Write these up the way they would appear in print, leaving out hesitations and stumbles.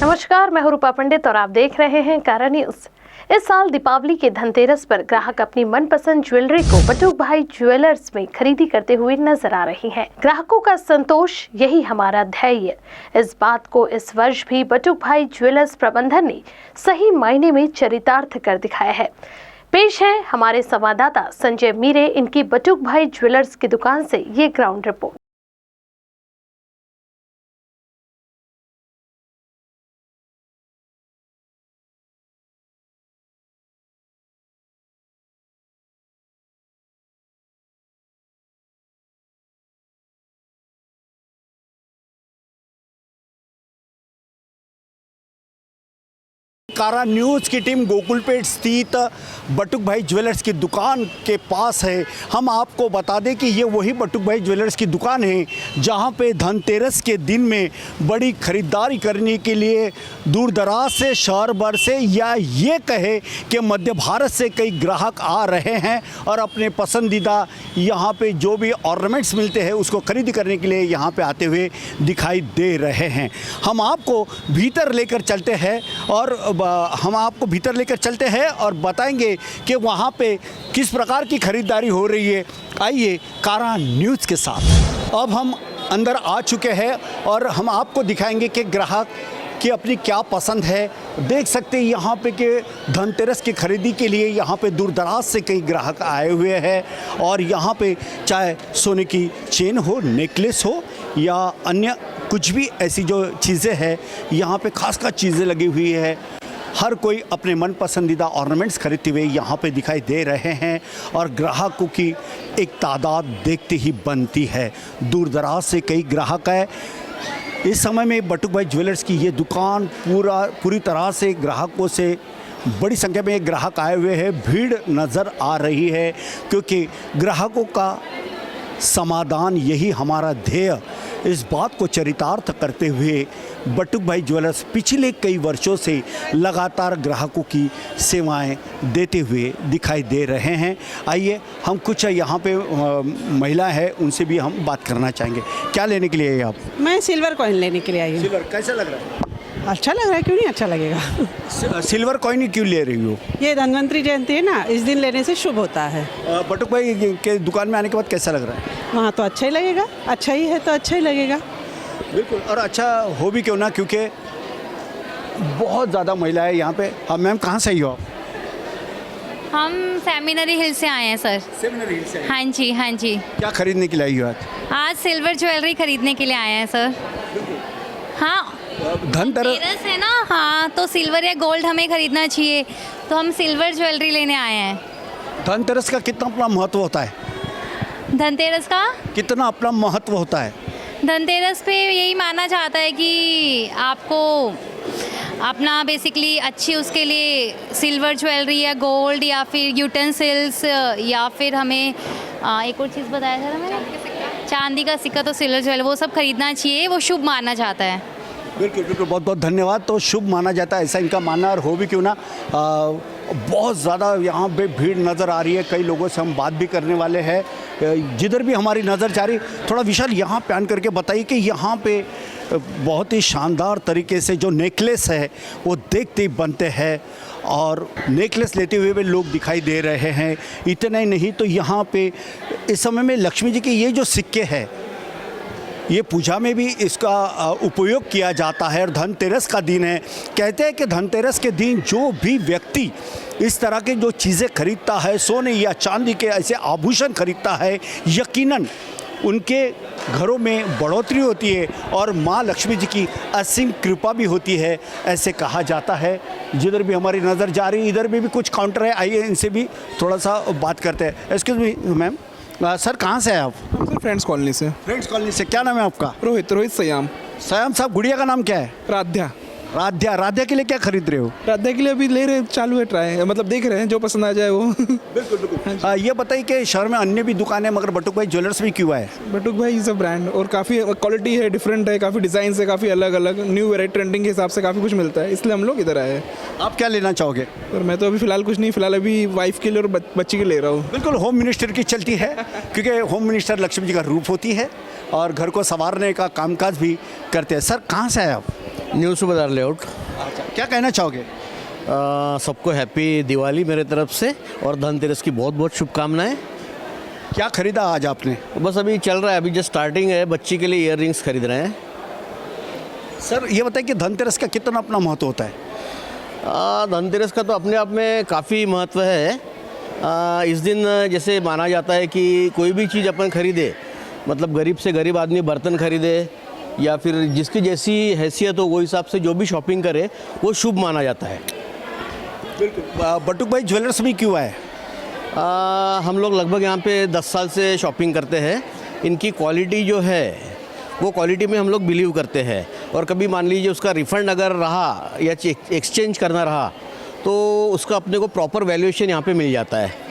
नमस्कार, मैं हूं रूपा पंडित और आप देख रहे हैं कारा न्यूज। इस साल दीपावली के धनतेरस पर ग्राहक अपनी मनपसंद ज्वेलरी को बटुक भाई ज्वेलर्स में खरीदी करते हुए नजर आ रही हैं। ग्राहकों का संतोष यही हमारा ध्येय। इस बात को इस वर्ष भी बटुक भाई ज्वेलर्स प्रबंधन ने सही मायने में चरितार्थ कर दिखाया है। पेश है हमारे संवाददाता संजय मीरे इनकी बटुक भाई ज्वेलर्स की दुकान से ये ग्राउंड रिपोर्ट। कारा न्यूज़ की टीम गोकुलपेट स्थित बटुक भाई ज्वेलर्स की दुकान के पास है। हम आपको बता दें कि ये वही बटुक भाई ज्वेलर्स की दुकान है जहां पे धनतेरस के दिन में बड़ी ख़रीदारी करने के लिए दूर दराज से, शहर भर से या ये कहे कि मध्य भारत से कई ग्राहक आ रहे हैं और अपने पसंदीदा यहाँ पे जो भी ऑर्नामेंट्स मिलते हैं उसको खरीदी करने के लिए यहाँ पे आते हुए दिखाई दे रहे हैं। हम आपको भीतर लेकर चलते हैं और बताएंगे कि वहाँ पे किस प्रकार की खरीदारी हो रही है। आइए कारा न्यूज़ के साथ। अब हम अंदर आ चुके हैं और हम आपको दिखाएंगे कि ग्राहक की अपनी क्या पसंद है। देख सकते हैं यहाँ पे कि धनतेरस की खरीदी के लिए यहाँ पे दूर दराज से कई ग्राहक आए हुए हैं और यहाँ पे चाहे सोने की चेन हो, नेकलेस हो या अन्य कुछ भी ऐसी जो चीज़ें हैं, यहाँ पे खास चीज़ें लगी हुई है। हर कोई अपने मन पसंदीदा ऑर्नामेंट्स खरीदते हुए यहाँ पे दिखाई दे रहे हैं और ग्राहकों की एक तादाद देखते ही बनती है। दूर दराज से कई ग्राहक है। इस समय में बटुक भाई ज्वेलर्स की ये दुकान पूरी तरह से ग्राहकों से बड़ी संख्या में ग्राहक आए हुए हैं। भीड़ नज़र आ रही है क्योंकि ग्राहकों का समाधान यही हमारा ध्येय। इस बात को चरितार्थ करते हुए बटुक भाई ज्वेलर्स पिछले कई वर्षों से लगातार ग्राहकों की सेवाएं देते हुए दिखाई दे रहे हैं। आइए हम कुछ यहाँ पे महिला है उनसे भी हम बात करना चाहेंगे। क्या लेने के लिए आई आप? मैं सिल्वर कॉइन लेने के लिए आई हूँ। सिल्वर कैसा लग रहा है? अच्छा लग रहा है, क्यों नहीं अच्छा लगेगा। सिल्वर कॉइन क्यों ले रही हो? ये धनवंतरी जयंती है ना, इस दिन लेने से शुभ होता है। बटुक भाई के दुकान में आने के बाद कैसा लग रहा है? वहाँ तो अच्छा ही लगेगा, अच्छा ही है तो अच्छा ही लगेगा। बिल्कुल, और अच्छा हो भी क्यों ना, क्योंकि बहुत ज़्यादा महिलाएं यहाँ पे। हाँ मैम, कहाँ से आई हो आप? हम सेमिनरी हिल से आए हैं सर। सेमिनरी हिल से? हाँ जी, हाँ जी। क्या खरीदने के लिए आई हो आज? आज सिल्वर ज्वेलरी खरीदने के लिए आए हैं सर। हाँ, धनतेरस है ना, हाँ तो सिल्वर या गोल्ड हमें खरीदना चाहिए, तो हम सिल्वर ज्वेलरी लेने आए हैं। धनतेरस का कितना अपना महत्व होता है? धनतेरस का कितना अपना महत्व होता है? धनतेरस पे यही माना जाता है कि आपको अपना बेसिकली अच्छी उसके लिए सिल्वर ज्वेलरी या गोल्ड या फिर यूटेंसिल्स या फिर हमें एक और चीज़ बताया था ना मैंने, चांदी का सिक्का, तो सिल्वर ज्वेलरी वो सब खरीदना चाहिए, वो शुभ माना जाता है। बिल्कुल बिल्कुल, बहुत बहुत धन्यवाद। तो शुभ माना जाता है, ऐसा इनका मानना, और हो भी क्यों ना। बहुत ज़्यादा यहाँ पे भीड़ नज़र आ रही है। कई लोगों से हम बात भी करने वाले हैं। जिधर भी हमारी नज़र जा रही, थोड़ा विशाल यहाँ पैन करके बताइए कि यहाँ पे बहुत ही शानदार तरीके से जो नेकलेस है वो देखते ही बनते हैं और नेकलेस लेते हुए भी लोग दिखाई दे रहे हैं। इतना ही नहीं तो यहाँ पे इस समय में लक्ष्मी जी के ये जो सिक्के हैं, ये पूजा में भी इसका उपयोग किया जाता है। और धनतेरस का दिन है, कहते हैं कि धनतेरस के दिन जो भी व्यक्ति इस तरह के जो चीज़ें खरीदता है, सोने या चांदी के ऐसे आभूषण खरीदता है, यकीनन उनके घरों में बढ़ोतरी होती है और माँ लक्ष्मी जी की असीम कृपा भी होती है, ऐसे कहा जाता है। जिधर भी हमारी नज़र जा रही है, इधर भी कुछ काउंटर है, आइए इनसे भी थोड़ा सा बात करते हैं। एक्सक्यूज़ मी मैम, सर कहाँ से हैं आप? सर फ्रेंड्स कॉलोनी से। फ्रेंड्स कॉलोनी से। क्या नाम है आपका? रोहित सयाम। सयाम साहब, गुड़िया का नाम क्या है? राध्या। राध्या के लिए क्या खरीद रहे हो? राध्या के लिए अभी ले रहे हैं, चालू है ट्राई, मतलब देख रहे हैं जो पसंद आ जाए वो। बिल्कुल बिल्कुल। ये बताइए कि शहर में अन्य भी दुकानें, मगर बटुक भाई ज्वेलर्स भी क्यों है? बटुक भाई इज़ अ ब्रांड और काफ़ी क्वालिटी है, डिफरेंट है, काफ़ी डिज़ाइन है, काफ़ी अलग अलग न्यू वेराइटी ट्रेंडिंग के हिसाब से काफ़ी कुछ मिलता है, इसलिए हम लोग इधर आए हैं। आप क्या लेना चाहोगे? और मैं तो अभी फ़िलहाल कुछ नहीं, फ़िलहाल अभी वाइफ के लिए और बच्ची के ले रहा हूँ। बिल्कुल, होम मिनिस्टर की चलती है क्योंकि होम मिनिस्टर लक्ष्मी जी का रूप होती है और घर को संवारने का कामकाज भी करते हैं। सर कहाँ से आए आप? न्यू सुबेदार लेआउट। क्या कहना चाहोगे? सबको हैप्पी दिवाली मेरे तरफ से और धनतेरस की बहुत बहुत शुभकामनाएं। क्या खरीदा आज आपने? बस अभी चल रहा है, अभी जस्ट स्टार्टिंग है, बच्ची के लिए ईयर रिंग्स खरीद रहे हैं। सर ये बताइए कि धनतेरस का कितना अपना महत्व होता है? धनतेरस का तो अपने आप में काफ़ी महत्व है। इस दिन जैसे माना जाता है कि कोई भी चीज़ अपन खरीदे, मतलब गरीब से गरीब आदमी बर्तन खरीदे या फिर जिसकी जैसी हैसियत हो वो हिसाब से जो भी शॉपिंग करे वो शुभ माना जाता है। बिल्कुल। बटुक भाई ज्वेलर्स में क्यों आए? हम लोग लगभग यहाँ पे 10 साल से शॉपिंग करते हैं। इनकी क्वालिटी जो है वो क्वालिटी में हम लोग बिलीव करते हैं, और कभी मान लीजिए उसका रिफ़ंड अगर रहा या एक्सचेंज करना रहा तो उसका अपने को प्रॉपर वैल्यूएशन यहाँ पे मिल जाता है।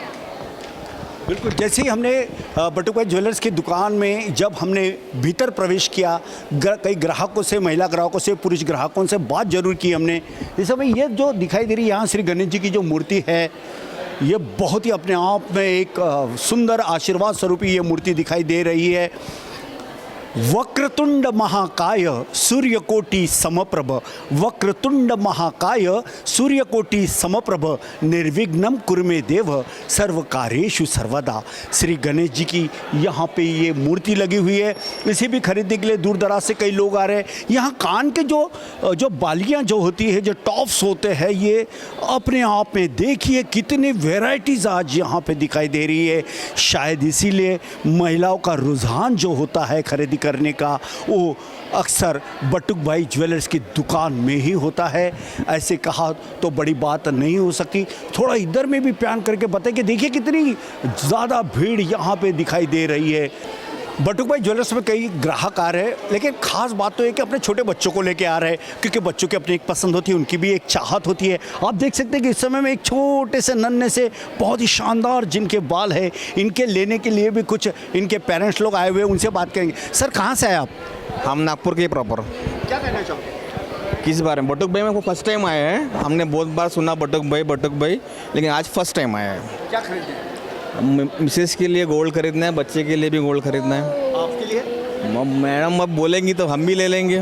बिल्कुल। जैसे ही हमने बटुक भाई ज्वेलर्स की दुकान में जब हमने भीतर प्रवेश किया, कई ग्राहकों से, महिला ग्राहकों से, पुरुष ग्राहकों से बात जरूर की हमने। इस समय ये जो दिखाई दे रही है यहाँ श्री गणेश जी की जो मूर्ति है, ये बहुत ही अपने आप में एक सुंदर आशीर्वाद स्वरूप ये मूर्ति दिखाई दे रही है। वक्रतुंड महाकाय सूर्यकोटि समप्रभ, वक्रतुंड महाकाय सूर्यकोटि समप्रभ, निर्विघ्नं कुरु मे देव सर्वकार्येषु सर्वदा। श्री गणेश जी की यहाँ पे ये मूर्ति लगी हुई है। इसे भी खरीदने के लिए दूर दराज से कई लोग आ रहे हैं। यहाँ कान के जो बालियाँ जो होती है, जो टॉप्स होते हैं, ये अपने आप में देखिए कितनी वेराइटीज़ आज यहाँ पे दिखाई दे रही है। शायद इसीलिए महिलाओं का रुझान जो होता है खरीदी करने का, वो अक्सर बटुक भाई ज्वेलर्स की दुकान में ही होता है। ऐसे कहा तो बड़ी बात नहीं हो सकती। थोड़ा इधर में भी प्यान करके बताइए कि देखिए कितनी ज़्यादा भीड़ यहाँ पे दिखाई दे रही है। बटुक भाई ज्वेलर्स में कई ग्राहक आ रहे हैं, लेकिन खास बात तो ये कि अपने छोटे बच्चों को लेके आ रहे हैं, क्योंकि बच्चों की अपनी एक पसंद होती है, उनकी भी एक चाहत होती है। आप देख सकते हैं कि इस समय में एक छोटे से नन्हे से बहुत ही शानदार जिनके बाल है, इनके लेने के लिए भी कुछ इनके पेरेंट्स लोग आए हुए हैं, उनसे बात करेंगे। सर कहाँ से आए आप? हम नागपुर के प्रॉपर। क्या कहना चाहोगे किस बारे में? बटुक भाई में फर्स्ट टाइम आए हैं। हमने बहुत बार सुना बटुक भाई, लेकिन आज फर्स्ट टाइम आए हैं। क्या खरीदना है? मिसेस के लिए गोल्ड खरीदना है, बच्चे के लिए भी गोल्ड खरीदना है। आपके लिए? मैडम अब बोलेंगी तो हम भी ले लेंगे।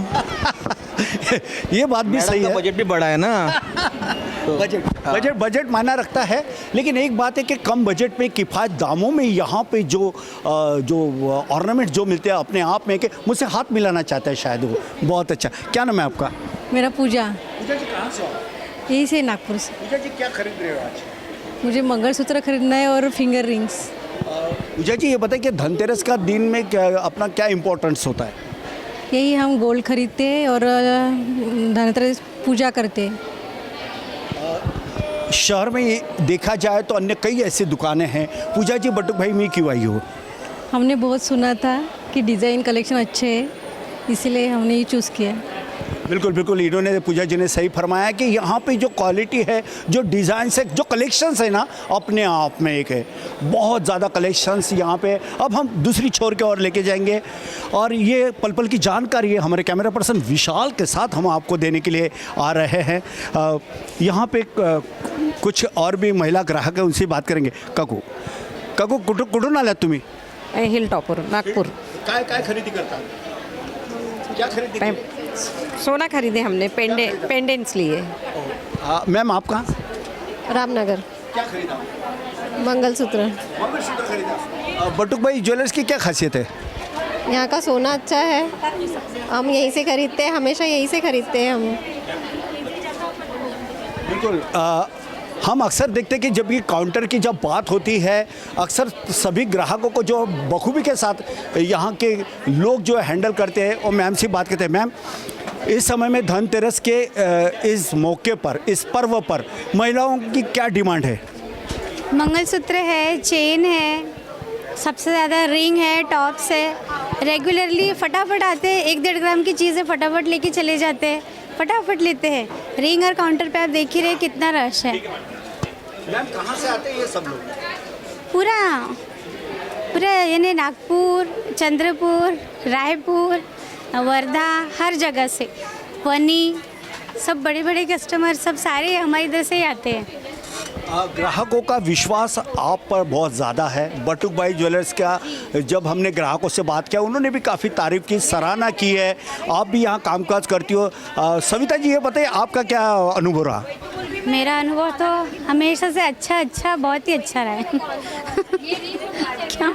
ये बात भी सही है। बजट भी बड़ा है ना। बजट मायना रखता है, लेकिन एक बात है कि कम बजट में किफ़ायत दामों में यहाँ पे जो ऑर्नामेंट जो मिलते हैं, अपने आप में कि मुझसे हाथ मिलाना चाहता है शायद वो। बहुत अच्छा। क्या नाम है आपका? मेरा पूजा। पूजा जी कहाँ से हो? यही से नागपुर से। पूजा जी क्या खरीद रहे हो आज? मुझे मंगलसूत्र खरीदना है और फिंगर रिंग्स। पूजा जी ये बताइए कि धनतेरस का दिन में अपना क्या इम्पोर्टेंस होता है? यही हम गोल्ड खरीदते हैं और धनतेरस पूजा करते हैं। शहर में देखा जाए तो अन्य कई ऐसी दुकानें हैं। पूजा जी बटुक भाई में क्यों आई हो? हमने बहुत सुना था कि डिज़ाइन कलेक्शन अच्छे हैं, इसीलिए हमने ये चूज़ किया। बिल्कुल बिल्कुल, इन्होंने, पूजा जी ने सही फरमाया कि यहाँ पे जो क्वालिटी है, जो डिज़ाइन है, जो कलेक्शंस है ना, अपने आप में एक है। बहुत ज़्यादा कलेक्शंस यहाँ पे। अब हम दूसरी छोर के और लेके जाएंगे, और ये पल पल की जानकारी है हमारे कैमरा पर्सन विशाल के साथ हम आपको देने के लिए आ रहे हैं। यहाँ पे कुछ और भी महिला ग्राहक है, उनसे बात करेंगे। काकू कुठून आल्यात तुम्ही? हिल टॉपर नागपुर। काय काय खरेदी करता? क्या खरीदी की? सोना खरीदे हमने, पेंडेंट्स लिए। मैम आप कहाँ? रामनगर। क्या खरीदा? मंगलसूत्र। मंगलसूत्र खरीदा। बटुक भाई ज्वेलर्स की क्या खासियत है? यहाँ का सोना अच्छा है, हम यहीं से खरीदते हैं, हमेशा यहीं से खरीदते हैं हम। बिल्कुल। हम अक्सर देखते हैं कि जब ये काउंटर की जब बात होती है, अक्सर सभी ग्राहकों को जो बखूबी के साथ यहाँ के लोग जो हैंडल करते हैं, और मैम से बात करते हैं। मैम, इस समय में धनतेरस के इस मौके पर, इस पर्व पर महिलाओं की क्या डिमांड है? मंगलसूत्र है, चेन है, सबसे ज़्यादा रिंग है, टॉप्स है। रेगुलरली फटाफट आते हैं, 1-1.5 ग्राम की चीज़ें फटाफट लेके चले जाते हैं, फटाफट लेते हैं। रिंग और काउंटर पे आप देख ही रहे कितना रश है। मैम कहाँ से आते हैं ये सब लोग? पूरा यानी नागपुर, चंद्रपुर, रायपुर, वर्धा, हर जगह से, वनी, सब बड़े बड़े कस्टमर सब सारे हमारे इधर से ही आते हैं। ग्राहकों का विश्वास आप पर बहुत ज़्यादा है। बटुक भाई ज्वेलर्स का जब हमने ग्राहकों से बात किया उन्होंने भी काफ़ी तारीफ़ की, सराहना की है। आप भी यहाँ कामकाज करती हो। सविता जी ये बताइए आपका क्या अनुभव रहा? मेरा अनुभव तो हमेशा से अच्छा बहुत ही अच्छा रहा है। क्या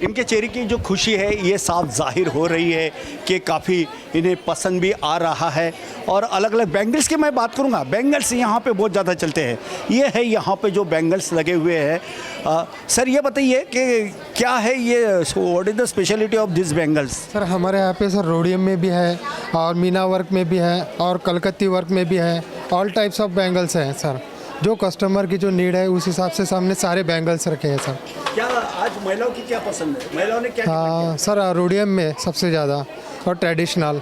इनके चेहरे की जो खुशी है ये साफ जाहिर हो रही है कि काफ़ी इन्हें पसंद भी आ रहा है। और अलग अलग बैंगल्स की मैं बात करूँगा, बैंगल्स यहाँ पे बहुत ज़्यादा चलते हैं। ये है यहाँ पे जो बैंगल्स लगे हुए हैं। सर ये बताइए कि क्या है ये, what is the speciality of this bangles? Sir हमारे यहाँ पे सर रोडियम में भी है और मीना वर्क में भी है और कलकत्ती वर्क में भी है। ऑल टाइप्स ऑफ बैंगल्स हैं सर, जो कस्टमर की जो नीड है उस हिसाब से हमने सारे बैंगल्स रखे हैं सर। क्या आज महिलाओं की क्या पसंद है? महिलाओं ने क्या हाँ सर, रोडियम में सबसे ज़्यादा और ट्रेडिशनल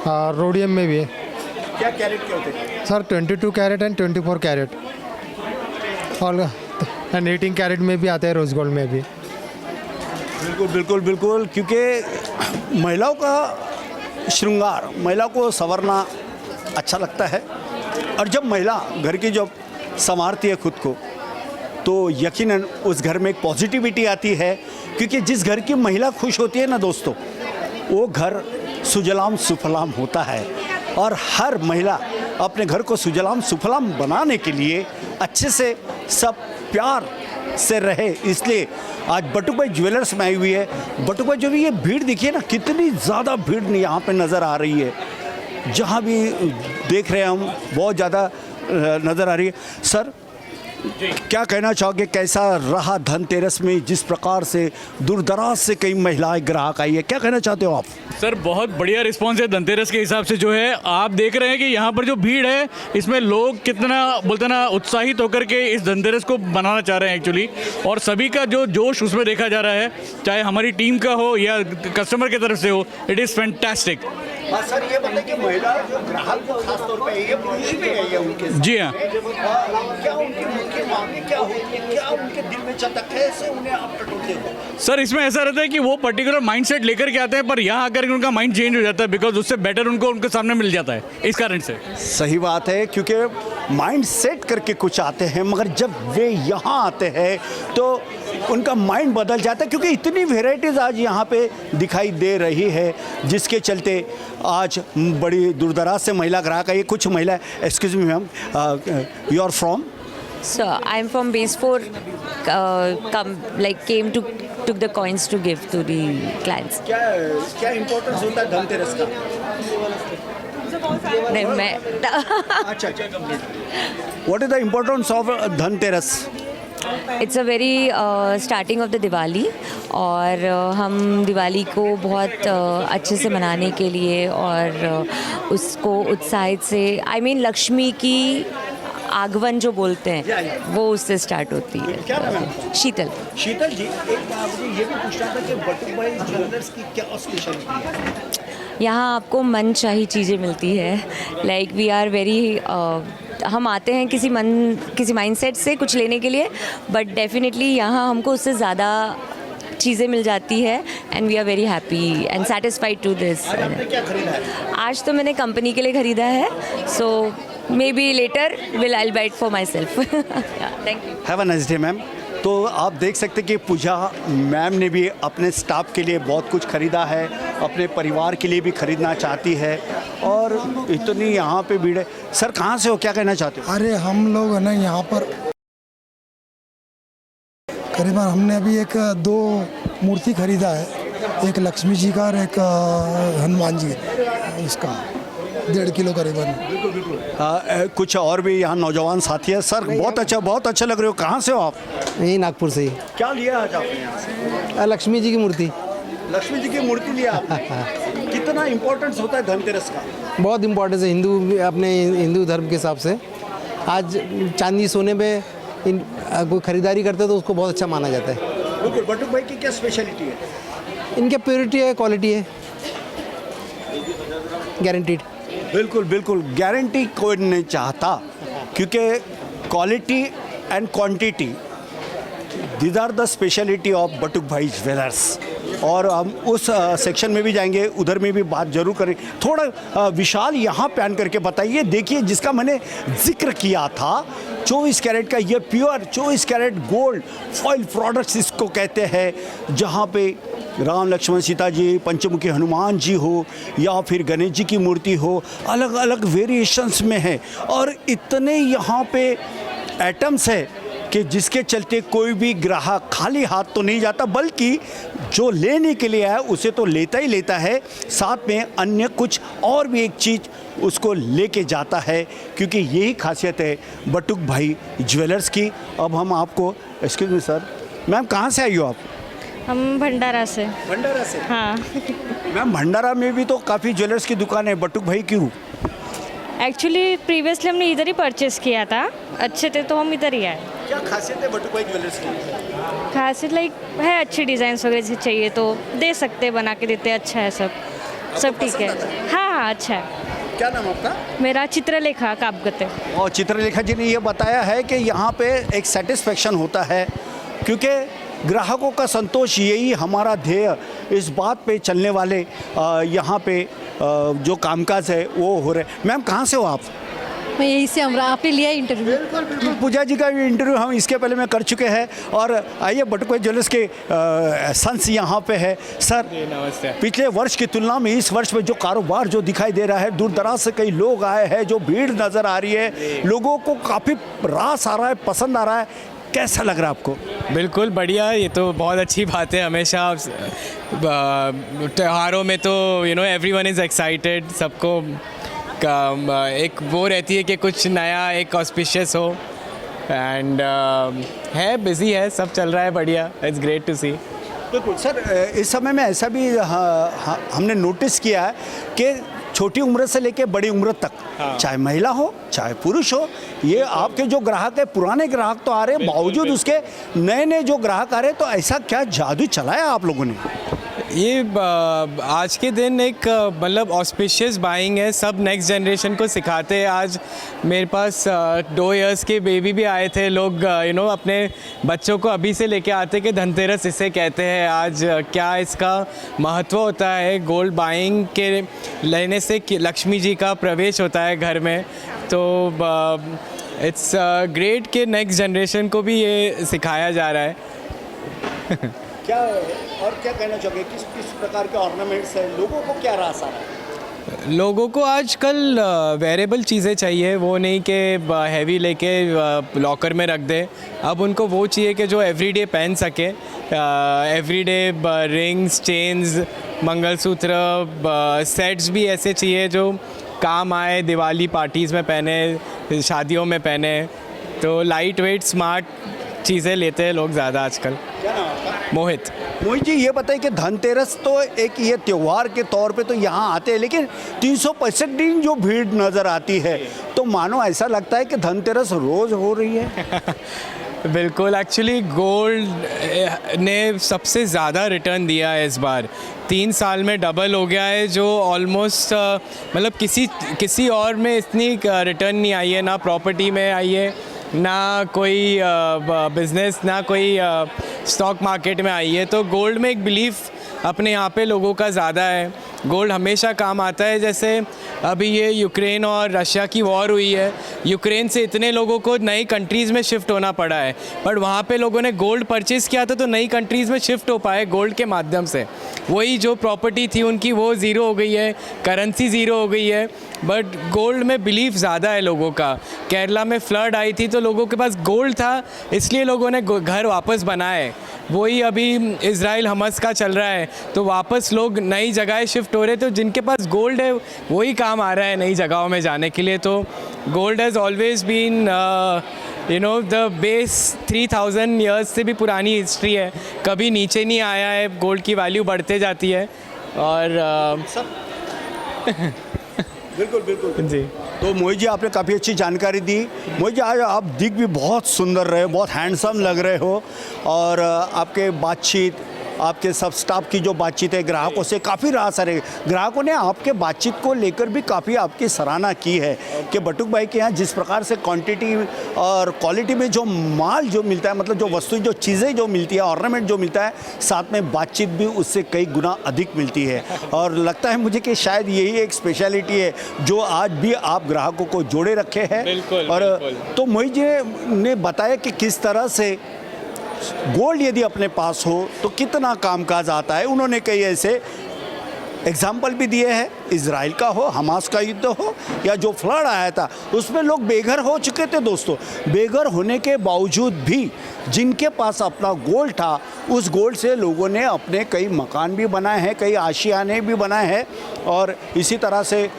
रोडियम में भी क्या कैरेट के होते हैं? सर 22 कैरेट एंड 24 कैरेट और 18 कैरेट में भी आते हैं, रोज़ गोल्ड में भी। बिल्कुल बिल्कुल बिल्कुल, क्योंकि महिलाओं का श्रृंगार, महिला को संवरना अच्छा लगता है। और जब महिला घर की जब संवारती है खुद को तो यकीनन उस घर में एक पॉजिटिविटी आती है। क्योंकि जिस घर की महिला खुश होती है ना दोस्तों, वो घर सुजलाम सुफलाम होता है। और हर महिला अपने घर को सुजलाम सुफलाम बनाने के लिए अच्छे से सब प्यार से रहे, इसलिए आज बटुक भाई ज्वेलर्स में आई हुई है। बटुक भाई जो भी ये भीड़ दिखी है ना, कितनी ज़्यादा भीड़ यहाँ पे नज़र आ रही है। जहाँ भी देख रहे हैं हम बहुत ज़्यादा नज़र आ रही है। सर क्या कहना चाहोगे, कैसा रहा धनतेरस में? जिस प्रकार से दूर दराज से कई महिलाएं ग्राहक आई है, क्या कहना चाहते हो आप? सर बहुत बढ़िया रिस्पांस है धनतेरस के हिसाब से। जो है आप देख रहे हैं कि यहाँ पर जो भीड़ है इसमें लोग कितना बोलते ना उत्साहित होकर के इस धनतेरस को बनाना चाह रहे हैं एक्चुअली। और सभी का जो जोश उसमें देखा जा रहा है, चाहे हमारी टीम का हो या कस्टमर की तरफ से हो, इट इज़ फैंटास्टिक। सर ये बताइए कि महिला जो ग्राहक को खास तौर पे ये पुरुष भी है उनके साथ। जी हाँ, क्या उनकी मांगे क्या होती है, क्या उनके दिल में चलता, कैसे उन्हें आप टटोलते हो? सर इसमें ऐसा रहता है कि वो पर्टिकुलर माइंडसेट लेकर के आते हैं, पर यहाँ आकर के उनका माइंड चेंज हो जाता है, बिकॉज उससे बेटर उनको उनके सामने मिल जाता है, इस कारण से। सही बात है, क्योंकि माइंड सेट करके कुछ आते हैं, मगर जब वे यहाँ आते हैं तो उनका माइंड बदल जाता है। क्योंकि इतनी वेराइटीज़ आज यहाँ पे दिखाई दे रही है, जिसके चलते आज बड़ी दूरदराज से महिला ग्राहक आई है। कुछ महिला, excuse me ma'am, you are from? Sir, I'm from base 4. Came to took the coins to give to the clients. क्या इम्पोर्टेंस होता है धनतेरस का? नहीं मैं अच्छा, what is the importance of Dhanteras? It's a very starting of the Diwali और हम दिवाली को बहुत अच्छे से मनाने के लिए और उसको उत्साहित से लक्ष्मी की आगमन जो बोलते हैं वो उससे स्टार्ट होती है। क्या नाम है? शीतल। शीतल जी, एक बार मुझे ये भी पूछना था कि बटुक भाई ज्वेलर्स की क्या स्पेशलिटी है? यहाँ आपको मन चाही चीज़ें मिलती है। लाइक वी आर वेरी हम आते हैं किसी माइंडसेट से कुछ लेने के लिए, बट डेफिनेटली यहाँ हमको उससे ज़्यादा चीज़ें मिल जाती है and we are very happy and satisfied to this. क्या खरीदा है? आज तो मैंने कंपनी के लिए ख़रीदा है, so maybe later I'll buy it for myself. Thank you. Have a nice day ma'am. तो आप देख सकते हैं कि पूजा मैम ने भी अपने स्टाफ के लिए बहुत कुछ ख़रीदा है, अपने परिवार के लिए भी ख़रीदना चाहती है, और इतनी यहाँ पे भीड़ है। सर कहाँ से हो, क्या कहना चाहते हो? अरे हम लोग है ना यहाँ पर करीबन हमने अभी 2 मूर्ति खरीदा है, एक लक्ष्मी जी का और एक हनुमान जी, उसका 1.5 किलो करीबन। कुछ और भी यहाँ नौजवान साथी है। सर बहुत अच्छा लग रहे हो। कहाँ से हो आप? यही नागपुर से ही। क्या लिया आज आपने यहाँ से? लक्ष्मी जी की मूर्ति। लक्ष्मी जी की मूर्ति लिया आपने। कितना इम्पोर्टेंस होता है धनतेरस का? बहुत इम्पोर्टेंस है अपने हिंदू धर्म के हिसाब से। आज चांदी सोने पे कोई खरीदारी करते हैं तो उसको बहुत अच्छा माना जाता है। बिल्कुल। बटुक भाई की क्या स्पेशलिटी है? इनके प्योरिटी है, क्वालिटी है, गारंटीड। बिल्कुल गारंटी कोई नहीं चाहता, क्योंकि quality and quantity, these are the speciality of Batuk Bhai Jewellers. और हम उस सेक्शन में भी जाएंगे, उधर में भी बात जरूर करें। थोड़ा विशाल यहाँ पैन करके बताइए। देखिए, जिसका मैंने जिक्र किया था 24 कैरेट का, ये pure 24 carat gold foil products इसको कहते हैं, जहाँ पे राम लक्ष्मण सीता जी, पंचमुखी हनुमान जी हो या फिर गणेश जी की मूर्ति हो, अलग अलग वेरिएशंस में है। और इतने यहाँ पे एटम्स है कि जिसके चलते कोई भी ग्राहक खाली हाथ तो नहीं जाता, बल्कि जो लेने के लिए आया उसे तो लेता ही लेता है, साथ में अन्य कुछ और भी एक चीज़ उसको लेके जाता है, क्योंकि यही खासियत है बटुक भाई ज्वेलर्स की। अब हम आपको, एक्सक्यूज मी सर, मैम कहाँ से आई हो आप? हम भंडारा से। भंडारा से? हाँ। मैम, भंडारा में भी तो काफ़ी ज्वेलर्स की दुकान है, बटुक भाई क्यों? एक्चुअली प्रीवियसली हमने इधर ही परचेस किया था, अच्छे थे तो हम इधर ही आए। क्या खासियत है बटुक भाई ज्वेलर्स की? खासियत लाइक है, अच्छी डिज़ाइन वगैरह से चाहिए तो दे सकते हैं, बना के देते हैं, अच्छा है सब ठीक है। हाँ हाँ, अच्छा है। क्या नाम आपका? मेरा चित्रलेखा काबगते। और चित्रलेखा जी ने ये बताया है कि यहाँ पे एक सेटिस्फेक्शन होता है, क्योंकि ग्राहकों का संतोष यही हमारा ध्येय, इस बात पे चलने वाले यहाँ पे जो कामकाज है वो हो रहे। मैम, कहाँ से हो आप? मैं यही से हमरा आपने लिया इंटरव्यू। बिल्कुल बिल्कुल, पूजा जी का भी इंटरव्यू हम इसके पहले मैं कर चुके हैं। और आइए, बटुक भाई ज्वेलर्स के सन्स यहाँ पे है। सर नमस्ते। पिछले वर्ष की तुलना में इस वर्ष में जो कारोबार जो दिखाई दे रहा है, दूर दराज से कई लोग आए हैं, जो भीड़ नज़र आ रही है, लोगों को काफ़ी रास आ रहा है, पसंद आ रहा है, कैसा लग रहा है आपको? बिल्कुल बढ़िया, ये तो बहुत अच्छी बात है। हमेशा त्योहारों में तो एवरीवन इज़ एक्साइटेड, सबको एक वो रहती है कि कुछ नया, एक ऑस्पिशियस हो। एंड है, बिजी है, सब चल रहा है बढ़िया। इट्स ग्रेट टू सी। बिल्कुल सर, इस समय में ऐसा भी हमने नोटिस किया है कि छोटी उम्र से लेकर बड़ी उम्र तक, चाहे महिला हो चाहे पुरुष हो, ये आपके जो ग्राहक है, पुराने ग्राहक तो आ रहे हैं, बावजूद उसके नए नए जो ग्राहक आ रहे हैं, तो ऐसा क्या जादू चलाया आप लोगों ने? ये आज के दिन एक मतलब ऑस्पिशियस बाइंग है, सब नेक्स्ट जनरेशन को सिखाते हैं। आज मेरे पास 2 इयर्स के बेबी भी आए थे, लोग अपने बच्चों को अभी से लेके आते कि धनतेरस इसे कहते हैं। आज क्या इसका महत्व होता है, गोल्ड बाइंग के लेने से लक्ष्मी जी का प्रवेश होता है घर में। तो इट्स ग्रेट कि नेक्स्ट जनरेशन को भी ये सिखाया जा रहा है। क्या और क्या कहना चाहोगे, किस किस प्रकार के ऑर्नामेंट्स हैं, लोगों को क्या रास आ रहा है? लोगों को आजकल वेरिएबल चीज़ें चाहिए, वो नहीं कि हैवी लेके लॉकर में रख दे। अब उनको वो चाहिए कि जो एवरीडे पहन सके। Everyday rings, chains, mangalsutra, sets भी ऐसे चाहिए जो काम आए, दिवाली पार्टीज़ में पहने, शादियों में पहने। तो लाइट वेट स्मार्ट चीज़ें लेते हैं लोग ज़्यादा आजकल। क्या नाम आपका? मोहित। मोहित जी, ये बताइए कि धनतेरस तो एक ये त्यौहार के तौर पे तो यहाँ आते हैं, लेकिन 365 दिन जो भीड़ नज़र आती है, तो मानो ऐसा लगता है कि धनतेरस रोज़ हो रही है। बिल्कुल, एक्चुअली गोल्ड ने सबसे ज़्यादा रिटर्न दिया है इस बार। 3 साल में डबल हो गया है, जो ऑलमोस्ट मतलब किसी और में इतनी रिटर्न नहीं आई है, ना प्रॉपर्टी में आई है, ना कोई बिज़नेस, ना कोई स्टॉक मार्केट में आई है। तो गोल्ड में एक बिलीफ अपने यहाँ पे लोगों का ज़्यादा है। गोल्ड हमेशा काम आता है। जैसे अभी ये यूक्रेन और रशिया की वॉर हुई है, यूक्रेन से इतने लोगों को नई कंट्रीज़ में शिफ्ट होना पड़ा है, बट वहाँ पे लोगों ने गोल्ड परचेज़ किया था तो नई कंट्रीज़ में शिफ्ट हो पाए गोल्ड के माध्यम से। वही जो प्रॉपर्टी थी उनकी वो ज़ीरो हो गई है, करेंसी ज़ीरो हो गई है, बट गोल्ड में बिलीफ ज़्यादा है लोगों का। केरला में फ्लड आई थी तो लोगों के पास गोल्ड था, इसलिए लोगों ने घर वापस बनाए। वही अभी इज़राइल हमास का चल रहा है, तो वापस लोग नई जगह शिफ्ट हो रहे, तो जिनके पास गोल्ड है वही काम आ रहा है नई जगहों में जाने के लिए। तो gold has always been the base. 3000 years से भी पुरानी हिस्ट्री है, कभी नीचे नहीं आया है, गोल्ड की वैल्यू बढ़ते जाती है। और बिल्कुल बिल्कुल जी। तो मोहित जी, आपने काफ़ी अच्छी जानकारी दी। मोहित जी, आज आप दिख भी बहुत सुंदर रहे, बहुत हैंडसम लग रहे हो, और आपके बातचीत आपके सब स्टाफ की जो बातचीत है ग्राहकों से काफ़ी रास आ रही है। ग्राहकों ने आपके बातचीत को लेकर भी काफ़ी आपकी सराहना की है कि बटुक भाई के यहाँ जिस प्रकार से क्वांटिटी और क्वालिटी में जो माल जो मिलता है, मतलब जो वस्तु जो चीज़ें जो मिलती है, ऑर्नामेंट जो मिलता है, साथ में बातचीत भी उससे कई गुना अधिक मिलती है। और लगता है मुझे कि शायद यही एक स्पेशलिटी है जो आज भी आप ग्राहकों को जोड़े रखे हैं। और तो मोहित जी ने बताया कि किस तरह से गोल्ड यदि अपने पास हो तो कितना कामकाज आता है। उन्होंने कई ऐसे एग्जाम्पल भी दिए हैं, इजराइल का हो, हमास का युद्ध हो, या जो फ्लड आया था उसमें लोग बेघर हो चुके थे। दोस्तों, बेघर होने के बावजूद भी जिनके पास अपना गोल्ड था, उस गोल्ड से लोगों ने अपने कई मकान भी बनाए हैं, कई आशियाने भी बनाए हैं, और इसी तरह से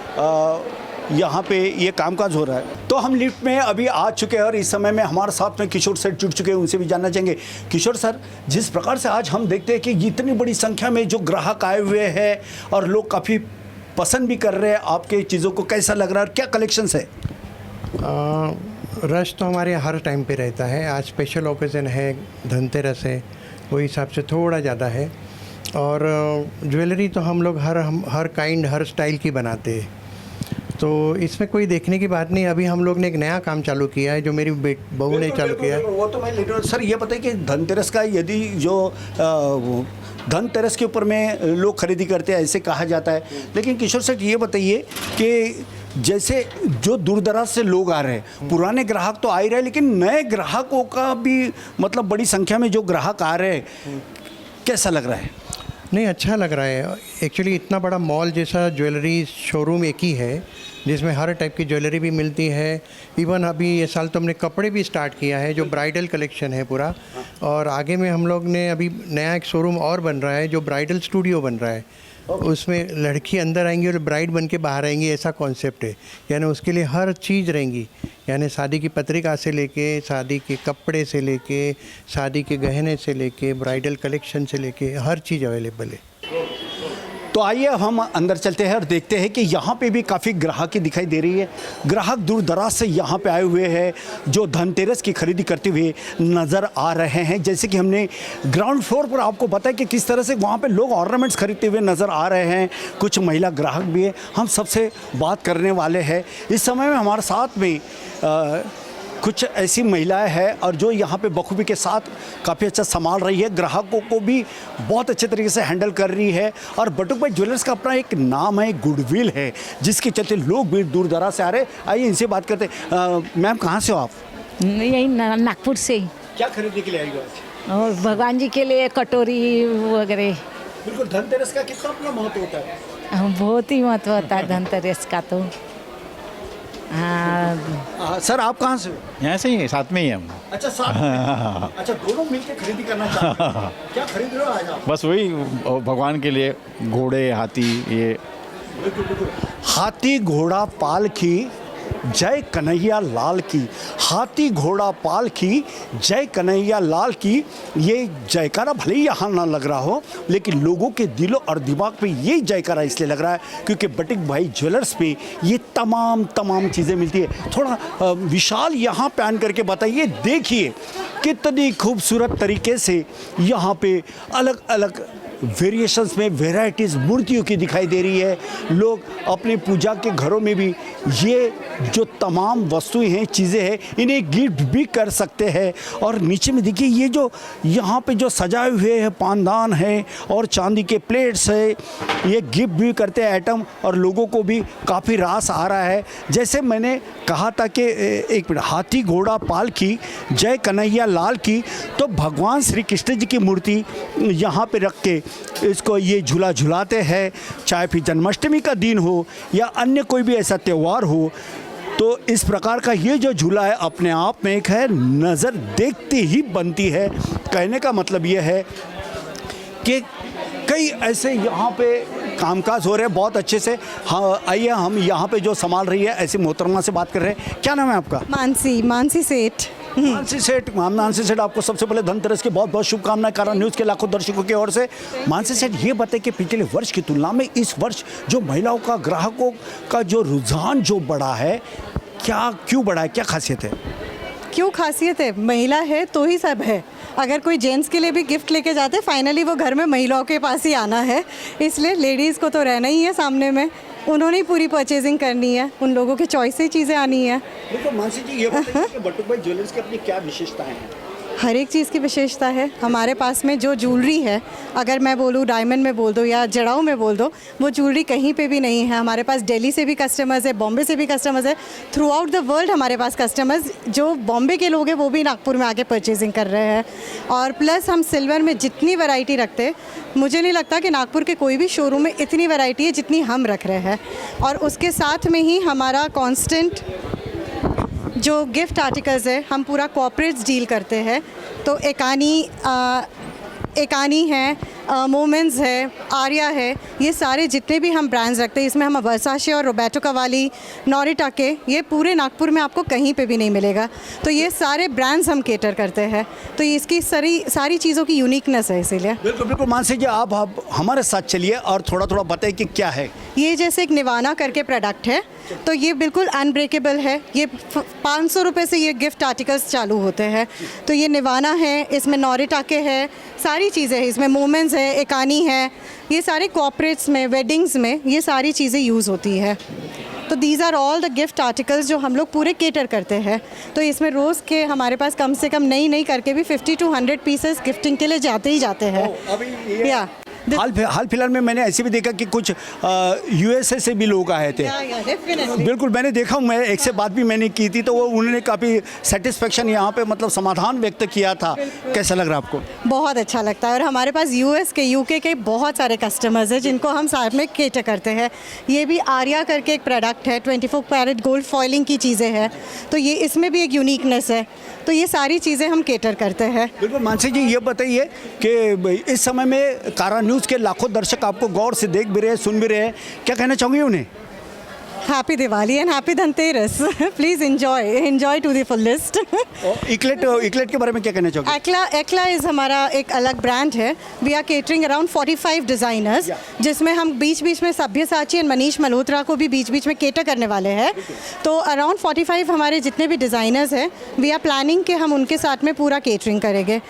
यहाँ पे ये कामकाज हो रहा है। तो हम लिफ्ट में अभी आ चुके हैं और इस समय में हमारे साथ में किशोर सर जुड़ चुके हैं, उनसे भी जानना चाहेंगे। किशोर सर, जिस प्रकार से आज हम देखते हैं कि इतनी बड़ी संख्या में जो ग्राहक आए हुए हैं और लोग काफ़ी पसंद भी कर रहे हैं आपके चीज़ों को, कैसा लग रहा है और क्या कलेक्शंस है? रश तो हमारे हर टाइम पे रहता है। आज स्पेशल ओकेज़न है, धनतेरस है, वो हिसाब से थोड़ा ज़्यादा है। और ज्वेलरी तो हम लोग हर काइंड, हर स्टाइल की बनाते हैं, तो इसमें कोई देखने की बात नहीं। अभी हम लोग ने एक नया काम चालू किया है जो मेरी बहू ने चालू किया है। वो तो मैं ले रहा हूँ। सर ये बताइए कि धनतेरस का यदि जो धनतेरस के ऊपर में लोग खरीदी करते हैं ऐसे कहा जाता है, लेकिन किशोर सर ये बताइए कि जैसे जो दूर दराज से लोग आ रहे हैं, पुराने ग्राहक तो आ ही रहे हैं, लेकिन नए ग्राहकों का भी मतलब बड़ी संख्या में जो ग्राहक आ रहे हैं, कैसा लग रहा है? नहीं, अच्छा लग रहा है। एक्चुअली इतना बड़ा मॉल जैसा ज्वेलरी शोरूम एक ही है जिसमें हर टाइप की ज्वेलरी भी मिलती है। इवन अभी ये साल तो हमने कपड़े भी स्टार्ट किया है जो ब्राइडल कलेक्शन है पूरा, और आगे में हम लोग ने अभी नया एक शोरूम और बन रहा है जो ब्राइडल स्टूडियो बन रहा है। उसमें लड़की अंदर आएंगी और ब्राइड बन के बाहर आएंगी, ऐसा कॉन्सेप्ट है। यानी उसके लिए हर चीज़ रहेंगी, यानी शादी की पत्रिका से लेके, शादी के कपड़े से लेके, शादी के गहने से लेके, ब्राइडल कलेक्शन से लेके हर चीज़ अवेलेबल है। तो आइए हम अंदर चलते हैं और देखते हैं कि यहाँ पे भी काफ़ी ग्राहकी दिखाई दे रही है। ग्राहक दूर दराज से यहाँ पे आए हुए हैं जो धनतेरस की खरीदी करते हुए नज़र आ रहे हैं। जैसे कि हमने ग्राउंड फ्लोर पर आपको बताया कि किस तरह से वहाँ पे लोग ऑर्नामेंट्स खरीदते हुए नज़र आ रहे हैं। कुछ महिला ग्राहक भी है, हम सबसे बात करने वाले हैं। इस समय में हमारे साथ में कुछ ऐसी महिलाएं हैं और जो यहाँ पे बखूबी के साथ काफ़ी अच्छा संभाल रही है, ग्राहकों को भी बहुत अच्छे तरीके से हैंडल कर रही है। और बटुक भाई ज्वेलर्स का अपना एक नाम है, गुडविल है, जिसके चलते लोग भी दूर दराज से आ रहे हैं। आइए इनसे बात करते हैं। मैम, कहाँ से हो आप? यही नागपुर से। क्या खरीदने के लिए आई हो आज? और भगवान जी के लिए कटोरी वगैरह। बिल्कुल। धनतेरस का कितना अपना महत्व होता है? बहुत ही महत्व होता है धनतेरस का तो। हाँ सर, आप कहाँ से हो? यहाँ से ही, साथ में ही हम। अच्छा, साथ में। अच्छा, दोनों मिलकर खरीदी करना चाहते हैं। क्या खरीद रहे हो आज आप? बस वही भगवान के लिए घोड़े, हाथी, ये हाथी घोड़ा पालकी जय कन्हैया लाल की, हाथी घोड़ा पाल की जय कन्हैया लाल की। ये जयकारा भले ही यहाँ ना लग रहा हो, लेकिन लोगों के दिलों और दिमाग पे ये जयकारा इसलिए लग रहा है क्योंकि बटुक भाई ज्वेलर्स पे ये तमाम चीज़ें मिलती है। थोड़ा विशाल यहाँ पैन करके बताइए, देखिए कितनी खूबसूरत तरीके से यहाँ पे अलग अलग वेरिएशंस में वैरायटीज़ मूर्तियों की दिखाई दे रही है। लोग अपने पूजा के घरों में भी ये जो तमाम वस्तुएं हैं, चीज़ें हैं, इन्हें गिफ्ट भी कर सकते हैं। और नीचे में देखिए ये जो यहाँ पे जो सजाए हुए हैं पानदान है और चांदी के प्लेट्स है, ये गिफ्ट भी करते हैं आइटम, और लोगों को भी काफ़ी रास आ रहा है। जैसे मैंने कहा था कि एक मिनट, हाथी घोड़ा पाल की जय कन्हैया लाल की, तो भगवान श्री कृष्ण जी की मूर्ति यहाँ पे रख के इसको ये झूला झुलाते हैं। चाहे फिर जन्माष्टमी का दिन हो या अन्य कोई भी ऐसा त्यौहार हो, तो इस प्रकार का ये जो झूला है अपने आप में एक है, नज़र देखते ही बनती है। कहने का मतलब ये है कि कई ऐसे यहाँ पे कामकाज हो रहे हैं बहुत अच्छे से। हाँ, आइए हम यहाँ पे जो संभाल रही है ऐसी मोहतरमा से बात कर रहे हैं। क्या नाम है आपका? मानसी सेठ। मानसी सेठ, आपको सबसे पहले धनतेरस की बहुत बहुत शुभकामनाएं कारण न्यूज़ के लाखों दर्शकों की ओर से। मानसी सेठ, ये बताएं कि पिछले वर्ष की तुलना में इस वर्ष जो महिलाओं का, ग्राहकों का जो रुझान जो बढ़ा है, क्यों बढ़ा है, क्या खासियत है? क्यों खासियत है? महिला है तो ही सब है। अगर कोई जेंट्स के लिए भी गिफ्ट लेके जाते फाइनली वो घर में महिलाओं के पास ही आना है, इसलिए लेडीज़ को तो रहना ही है सामने में, उन्होंने ही पूरी परचेजिंग करनी है, उन लोगों की चॉइस से चीज़ें आनी है। देखो मानसी जी, ये बताइए कि बटुक भाई ज्वेलर्स की अपनी क्या विशेषताएं हैं? हर एक चीज़ की विशेषता है हमारे पास में। जो ज्वेलरी है, अगर मैं बोलूँ डायमंड में बोल दो या जड़ाऊ में बोल दो, वो ज्वेलरी कहीं पे भी नहीं है। हमारे पास दिल्ली से भी कस्टमर्स है, बॉम्बे से भी कस्टमर्स है, थ्रू आउट द वर्ल्ड हमारे पास कस्टमर्स, जो बॉम्बे के लोग हैं वो भी नागपुर में आके परचेजिंग कर रहे हैं। और प्लस हम सिल्वर में जितनी वैरायटी रखते हैं, मुझे नहीं लगता कि नागपुर के कोई भी शोरूम में इतनी वैरायटी है जितनी हम रख रहे हैं। और उसके साथ में ही हमारा कॉन्स्टेंट जो गिफ्ट आर्टिकल्स है, हम पूरा कॉर्पोरेट्स डील करते हैं। तो एकानी है, मोमेंट्स है, आर्या है, ये सारे जितने भी हम ब्रांड्स रखते हैं, इसमें हम वर्साचे और रोबर्टो कवाली, नॉरिटा के, ये पूरे नागपुर में आपको कहीं पे भी नहीं मिलेगा। तो ये सारे ब्रांड्स हम केटर करते हैं, तो इसकी सारी चीज़ों की यूनिकनेस है, इसीलिए। बिल्कुल बिल्कुल मानसी जी, आप हमारे साथ चलिए और थोड़ा थोड़ा बताइए कि क्या है ये। जैसे एक निवाना करके प्रोडक्ट है, तो ये बिल्कुल अनब्रेकेबल है। ये 500 रुपये से ये गिफ्ट आर्टिकल्स चालू होते हैं। तो ये निवाना है, इसमें नॉरिटा के है, सारी चीज़ें हैं इसमें, मोमेंट्स है, एकानी है, ये सारे कॉर्पोरेट्स में, वेडिंग्स में ये सारी चीज़ें यूज़ होती है। तो these are all the gift articles जो हम लोग पूरे केटर करते हैं। तो इसमें रोज़ के हमारे पास कम से कम नई करके भी 50 to 100 पीसेस गिफ्टिंग के लिए जाते ही जाते हैं। या हाल फिलहाल में मैंने ऐसे भी देखा कि कुछ यूएसए से भी लोग आए थे। बिल्कुल मैंने देखा, मैं एक से बात भी मैंने की थी, तो वो उन्होंने काफ़ी सेटिस्फेक्शन यहाँ पे मतलब समाधान व्यक्त किया था। कैसा लग रहा आपको? बहुत अच्छा लगता है। और हमारे पास यूएस के, यूके के बहुत सारे कस्टमर्स हैं जिनको हम साथ में केटर करते हैं। ये भी आर्या करके एक प्रोडक्ट है, 24 कैरेट गोल्ड फॉइलिंग की चीज़ें हैं, तो ये इसमें भी एक यूनिकनेस है। तो ये सारी चीज़ें हम केटर करते हैं। बिल्कुल मानसी जी, ये बताइए कि इस समय में कारा न्यूज़ के लाखों दर्शक आपको गौर से देख भी रहे हैं, सुन भी रहे हैं, क्या कहना चाहोगे उन्हें? Happy Diwali and happy Dhanteras. Please enjoy to the fullest. इकलेट के बारे में क्या कहना चाहोगे? एक्ला इज़ हमारा एक अलग ब्रांड है। We are catering around 45 designers, जिसमें हम बीच बीच में सभ्यसाची एंड मनीष मल्होत्रा को भी बीच बीच में केटर करने वाले हैं। तो अराउंड 45 हमारे जितने भी डिज़ाइनर्स हैं, वी आर प्लानिंग कि हम उनके साथ में पूरा केटरिंग करेंगे।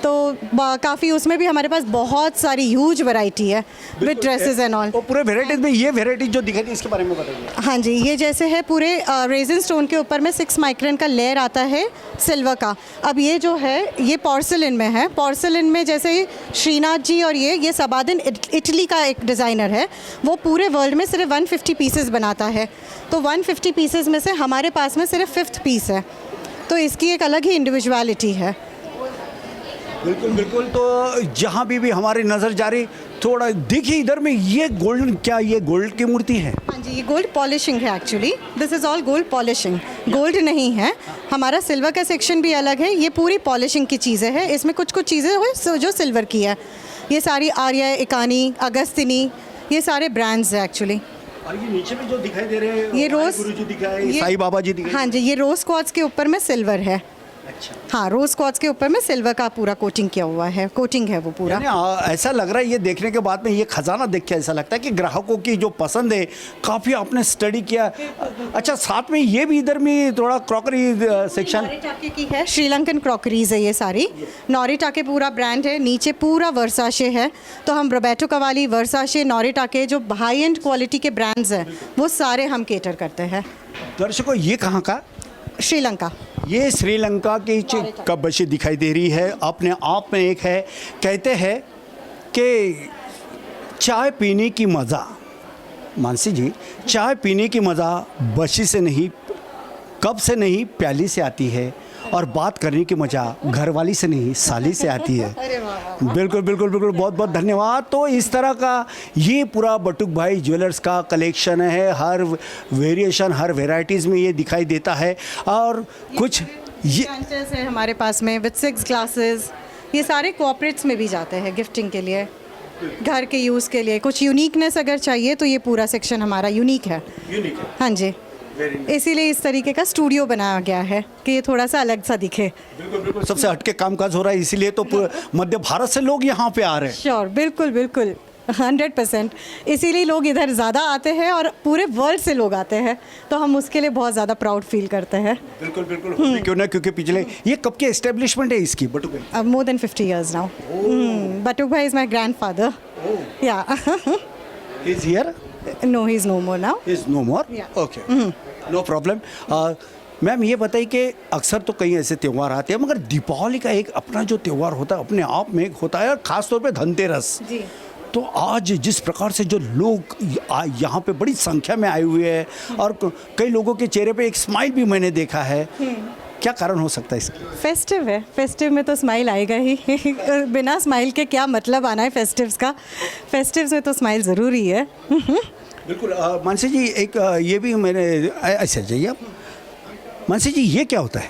तो काफ़ी उसमें भी हमारे पास बहुत सारी ह्यूज वैरायटी है विद ड्रेसेस एंड ऑल। पूरे वेराइटीज़ में ये वेराइटी जो दिखाई थी, इसके बारे में बताइए। हाँ जी, ये जैसे है पूरे रेजिन स्टोन के ऊपर में 6 माइक्रोन का लेयर आता है सिल्वर का। अब ये जो है ये पोर्सिलिन में है। पोर्सिलिन में जैसे श्रीनाथ जी और ये सबादिन इटली का एक डिज़ाइनर है, वो पूरे वर्ल्ड में सिर्फ 150 पीसेस बनाता है। तो 150 पीसेस में से हमारे पास में सिर्फ 5th पीस है, तो इसकी एक अलग ही इंडिविजुअलिटी है। बिल्कुल बिल्कुल। तो जहाँ भी हमारी नज़र जा रही, थोड़ा देखिए इधर में ये गोल्ड, क्या ये गोल्ड की मूर्ति है? हाँ जी, ये गोल्ड पॉलिशिंग है actually. This is all gold polishing, gold नहीं है। हमारा सिल्वर का सेक्शन भी अलग है, ये पूरी पॉलिशिंग की चीज़ें हैं। इसमें कुछ चीज़ें हैं जो सिल्वर की है। ये सारी आर्या, एकानी, अगस्तिनी, ये सारे ब्रांड्स हैं एक्चुअली। और ये नीचे में जो दिखाई दे रहे हैं, ये रोज़ गुरुजी दिखाए, साईं बाबा जी दिखाए। हाँ जी, ये रोज़ क्वार्ट्ज के ऊपर में सिल्वर है। अच्छा। हाँ, रोज़ क्वार्ट्ज के ऊपर में सिल्वर का पूरा कोटिंग किया हुआ है, कोटिंग है वो पूरा। ऐसा लग रहा है ये देखने के बाद में, ये खजाना देख के ऐसा लगता है कि ग्राहकों की जो पसंद है काफ़ी आपने स्टडी किया। अच्छा, साथ में ये भी इधर में थोड़ा क्रॉकरी सेक्शन नॉरिटाके की है, श्रीलंकन क्रॉकरीज है ये सारी। नॉरिटाके पूरा ब्रांड है, नीचे पूरा वर्साचे है। तो हम रोबर्टो कवाली, वर्साचे, नॉरिटाके जो हाई एंड क्वालिटी के ब्रांड्स हैं, वो सारे हम केटर करते हैं। दर्शकों, ये कहाँ का? श्रीलंका। ये श्रीलंका की कब्बशी दिखाई दे रही है, अपने आप में एक है। कहते हैं कि चाय पीने की मज़ा, मानसी जी, चाय पीने की मज़ा बशी से नहीं, कप से नहीं, प्याली से आती है। और बात करने की मज़ा घरवाली से नहीं, साली से आती है। बिल्कुल बिल्कुल बिल्कुल, बहुत बहुत धन्यवाद। तो इस तरह का ये पूरा बटुक भाई ज्वेलर्स का कलेक्शन है। हर वेरिएशन, हर वेराइटीज़ में ये दिखाई देता है। और कुछ ये है हमारे पास में विद 6 ग्लासेस, ये सारे कॉर्पोरेट्स में भी जाते हैं गिफ्टिंग के लिए, घर के यूज़ के लिए। कुछ यूनिकनेस अगर चाहिए तो ये पूरा सेक्शन हमारा यूनिक है। हाँ जी, इसीलिए इस तरीके का स्टूडियो बनाया गया है कि ये थोड़ा सा अलग सा दिखे। बिल्कुल बिल्कुल, सबसे हटके कामकाज हो रहा है, इसीलिए तो मध्य भारत से लोग यहाँ पे आ रहे हैं। श्योर, बिल्कुल बिल्कुल। 100%। इसीलिए लोग इधर ज़्यादा आते हैं और पूरे वर्ल्ड से लोग आते हैं, तो हम उसके लिए बहुत ज़्यादा प्राउड फील करते हैं। बिल्कुल बिल्कुल, क्यों ना, क्योंकि पिछले ये कब की एस्टेब्लिशमेंट है इसकी बटुक भाई? अब more than 50 years now. Batuk Bhai is my grandfather. या is here? No, he is no more now. Is no more? Okay, no problem. Ma'am ये बताइए कि अक्सर तो कई ऐसे त्यौहार आते हैं, मगर दीपावली का एक अपना जो त्यौहार होता है अपने आप में एक होता है, और ख़ास तौर पे धनतेरस। जी। तो आज जिस प्रकार से जो लोग यहाँ पे बड़ी संख्या में आए हुए हैं और कई लोगों के चेहरे पे एक स्माइल भी मैंने देखा है, क्या कारण हो सकता है इसका? फेस्टिव है, फेस्टिव में तो स्माइल आएगा ही। बिना स्माइल के क्या मतलब आना है फेस्टिव्स का? फेस्टिव्स में तो स्माइल ज़रूरी है। बिल्कुल। मानसी जी, एक ये भी मैंने ऐसे जाइए आप। मानसी जी, ये क्या होता है?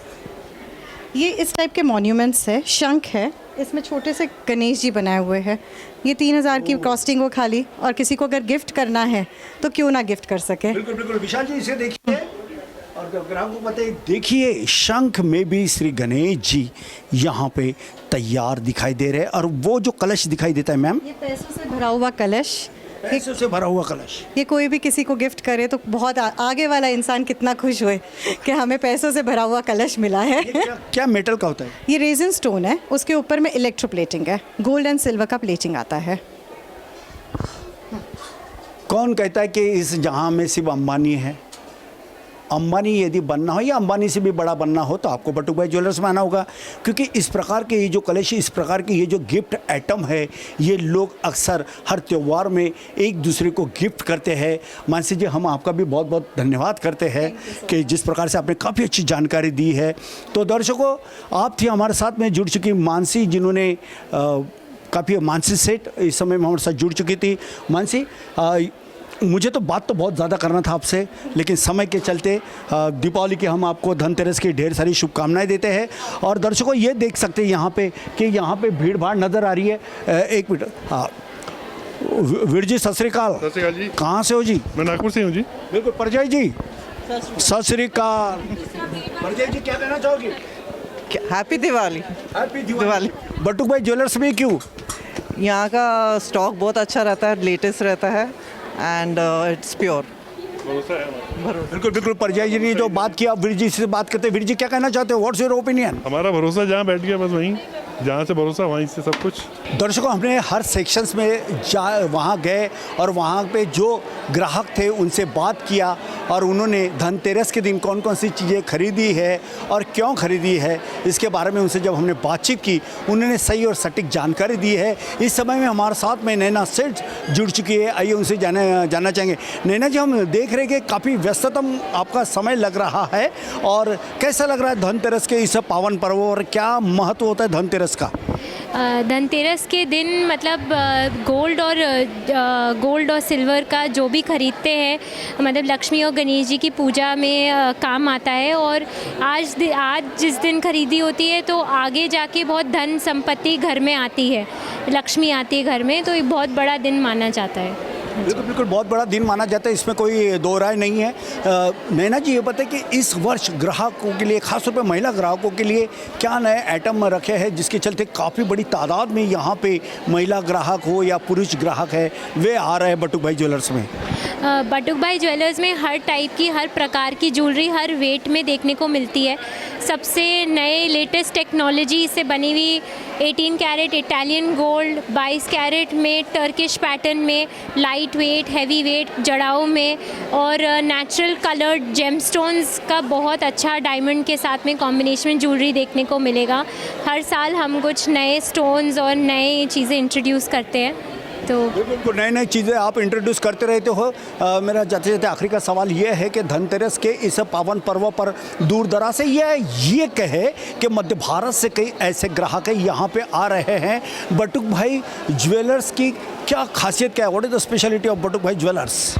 ये इस टाइप के मॉन्यूमेंट्स है, शंख है, इसमें छोटे से गणेश जी बनाए हुए हैं। ये 3000 की कॉस्टिंग हो खाली, और किसी को अगर गिफ्ट करना है तो क्यों ना गिफ्ट कर सके। बिल्कुल बिल्कुल। विशाल जी, इसे देखिए और ग्राहकों को बताइए, देखिए शंख में भी श्री गणेश जी यहाँ पे तैयार दिखाई दे रहे हैं, और वो जो कलश दिखाई देता है मैम, ये पैसों से भरा हुआ कलश, पैसों से भरा हुआ कलश। ये कोई भी किसी को गिफ्ट करे तो बहुत आगे वाला इंसान कितना खुश हुए कि हमें पैसों से भरा हुआ कलश मिला है। क्या मेटल का होता है? ये रेजिन स्टोन है, उसके ऊपर में इलेक्ट्रोप्लेटिंग है, गोल्ड एंड सिल्वर का प्लेटिंग आता है। कौन कहता है कि इस जहां में सिर्फ अंबानी है? अंबानी यदि बनना हो या अंबानी से भी बड़ा बनना हो तो आपको बटुक भाई ज्वेलर्स में आना होगा, क्योंकि इस प्रकार के ये जो कलेश, इस प्रकार के ये जो गिफ्ट आइटम है, ये लोग अक्सर हर त्यौहार में एक दूसरे को गिफ्ट करते हैं। मानसी जी, हम आपका भी बहुत बहुत धन्यवाद करते हैं कि जिस प्रकार से आपने काफ़ी अच्छी जानकारी दी है। तो दर्शकों, आप थी हमारे साथ में जुड़ चुकी मानसी, जिन्होंने काफ़ी, मानसी सेठ इस समय में हमारे साथ जुड़ चुकी थी। मानसी, मुझे तो बात तो बहुत ज़्यादा करना था आपसे, लेकिन समय के चलते दीपावली की हम आपको धनतेरस की ढेर सारी शुभकामनाएं देते हैं। और दर्शकों, ये देख सकते हैं यहाँ पे कि यहाँ पे भीड़ भाड़ नज़र आ रही है। एक मिनट, हाँ वीर जी, सत श्री अकाल। सत श्री अकाल जी। कहाँ से हो जी? मैं नागपुर से हूँ जी। बिल्कुल। परजय जी, सत श्री अकाल। परजय जी, क्या कहना चाहोगी? हैप्पी दिवाली। हैप्पी दिवाली। बटुक भाई ज्वेलर्स में क्यों? यहाँ का स्टॉक बहुत अच्छा रहता है, लेटेस्ट रहता है, एंड इट्स प्योर। बिल्कुल बिल्कुल। परजय जी ने जो बात किया, वीर जी से बात करते हैं। वीर जी, क्या कहना चाहते हो? What's your opinion? हमारा भरोसा जहाँ बैठ गया, बस वहीं, जहाँ से भरोसा वहीं से सब कुछ। दर्शकों, हमने हर सेक्शंस में वहाँ गए और वहाँ पे जो ग्राहक थे उनसे बात किया, और उन्होंने धनतेरस के दिन कौन कौन सी चीज़ें खरीदी है और क्यों खरीदी है, इसके बारे में उनसे जब हमने बातचीत की, उन्होंने सही और सटीक जानकारी दी है। इस समय में हमारे साथ में नैना सेठ जुड़ चुकी है। आइए उनसे जानना चाहेंगे। नैना जी, हम देख रहे हैं कि काफ़ी व्यस्ततम आपका समय लग रहा है, और कैसा लग रहा है धनतेरस के इस पावन पर्व, और क्या महत्व होता है धनतेरस का? धनतेरस के दिन मतलब गोल्ड और सिल्वर का जो भी खरीदते हैं, मतलब लक्ष्मी और गणेश जी की पूजा में काम आता है। और आज जिस दिन खरीदी होती है तो आगे जाके बहुत धन संपत्ति घर में आती है, लक्ष्मी आती है घर में, तो ये बहुत बड़ा दिन माना जाता है। बिल्कुल बिल्कुल, बहुत बड़ा दिन माना जाता है, इसमें कोई दो राय नहीं है। नैना जी, ये बताएं कि इस वर्ष ग्राहकों के लिए, खासतौर पर महिला ग्राहकों के लिए क्या नए आइटम रखे हैं, जिसके चलते काफ़ी बड़ी तादाद में यहाँ पे महिला ग्राहक हो या पुरुष ग्राहक है, वे आ रहे हैं बटुक भाई ज्वेलर्स में? बटुक भाई ज्वेलर्स में हर टाइप की, हर प्रकार की ज्वेलरी हर वेट में देखने को मिलती है। सबसे नए लेटेस्ट टेक्नोलॉजी से बनी हुई 18 कैरेट इटालियन गोल्ड, 22 कैरेट में टर्किश पैटर्न में, लाइट वेट, हैवी वेट जड़ाऊ में, और नेचुरल कलर्ड जेमस्टोन्स का बहुत अच्छा डायमंड के साथ में कॉम्बिनेशन ज्वेलरी देखने को मिलेगा। हर साल हम कुछ नए स्टोन्स और नए चीज़ें इंट्रोड्यूस करते हैं। तो बिल्कुल नई नई चीज़ें आप इंट्रोड्यूस करते रहते हो। मेरा जाते जाते आखिरी का सवाल ये है कि धनतेरस के इस पावन पर्व पर दूर दराज से ये कहे कि मध्य भारत से कई ऐसे ग्राहक हैं यहाँ पे आ रहे हैं। बटुक भाई ज्वेलर्स की क्या खासियत, क्या है? What is the speciality of Batuk Bhai Jewellers?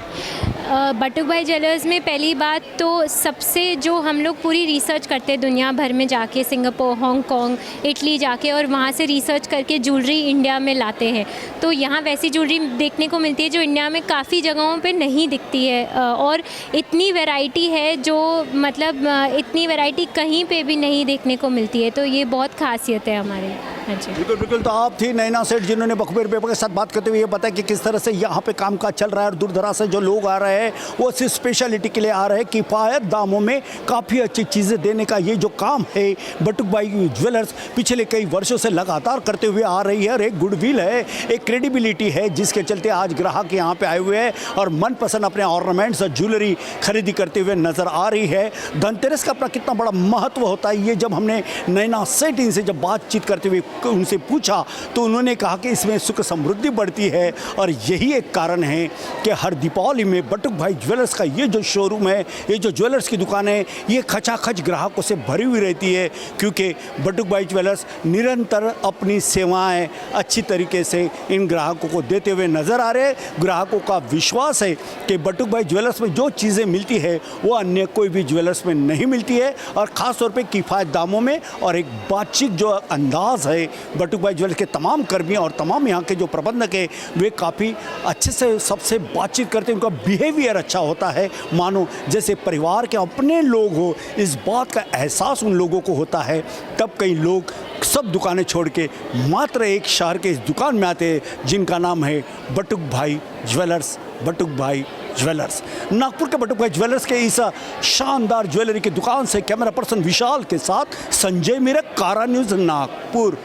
Batuk Bhai jewellers में पहली बात तो सबसे जो हम लोग पूरी रिसर्च करते हैं दुनिया भर में जाके, सिंगापुर, हांगकांग, इटली जाके, और वहाँ से रिसर्च करके ज्वेलरी इंडिया में लाते हैं। तो यहाँ वैसी ज्वेलरी देखने को मिलती है जो इंडिया में काफ़ी जगहों पे नहीं दिखती है, और इतनी वैरायटी है जो मतलब इतनी वैरायटी कहीं पे भी नहीं देखने को मिलती है। तो ये बहुत खासियत है हमारे। हाँ जी। बिल्कुल बिल्कुल। तो आप थी नैना सेठ जिन्होंने बखबीर पेपर के साथ बात करते हुए ये बताया कि किस तरह से यहाँ पे कामकाज चल रहा है और दूर दराज से जो लोग आ रहे हैं वो सिर्फ स्पेशलिटी के लिए आ रहे हैं। किफ़ायत दामों में काफ़ी अच्छी चीज़ें देने का ये जो काम है बटुक भाई ज्वेलर्स पिछले कई वर्षों से लगातार करते हुए आ रही है और एक गुडविल है, एक क्रेडिबिलिटी है जिसके चलते आज ग्राहक यहाँ पे आए हुए हैं और मनपसंद अपने ऑर्नामेंट्स और ज्वेलरी खरीदी करते हुए नजर आ रही है। धनतेरस का अपना कितना बड़ा महत्व होता है ये जब हमने नैना सेठ इनसे जब बातचीत करते हुए उनसे पूछा तो उन्होंने कहा कि इसमें सुख समृद्धि बढ़ती है और यही एक कारण है कि हर दीपावली में बटुक भाई ज्वेलर्स का ये जो शोरूम है, ये जो ज्वेलर्स की दुकान है, ये खचाखच ग्राहकों से भरी हुई रहती है क्योंकि बटुक भाई ज्वेलर्स निरंतर अपनी सेवाएं अच्छी तरीके से इन ग्राहकों को देते हुए नजर आ रहे हैं। ग्राहकों का विश्वास है कि बटुक भाई ज्वेलर्स में जो चीज़ें मिलती है वो अन्य कोई भी ज्वेलर्स में नहीं मिलती है और ख़ास तौर पे किफ़ायत दामों में और एक बातचीत जो अंदाज़ है बटुक भाई ज्वेलर्स के तमाम कर्मी और तमाम यहाँ के जो प्रबंधक है वे काफ़ी अच्छे से सबसे बातचीत करते हैं। उनका बिहेवियर अच्छा होता है, मानो जैसे परिवार के अपने लोग हो। इस बात का एहसास उन लोगों को होता है। तब कई लोग सब दुकानें छोड़ के मात्र एक शहर के इस दुकान में आते हैं जिनका नाम है बटुक भाई ज्वेलर्स। बटुक भाई ज्वेलर्स नागपुर के बटुक भाई ज्वेलर्स के इस शानदार ज्वेलरी की दुकान से कैमरा पर्सन विशाल के साथ संजय मीरक, कारा न्यूज़, नागपुर।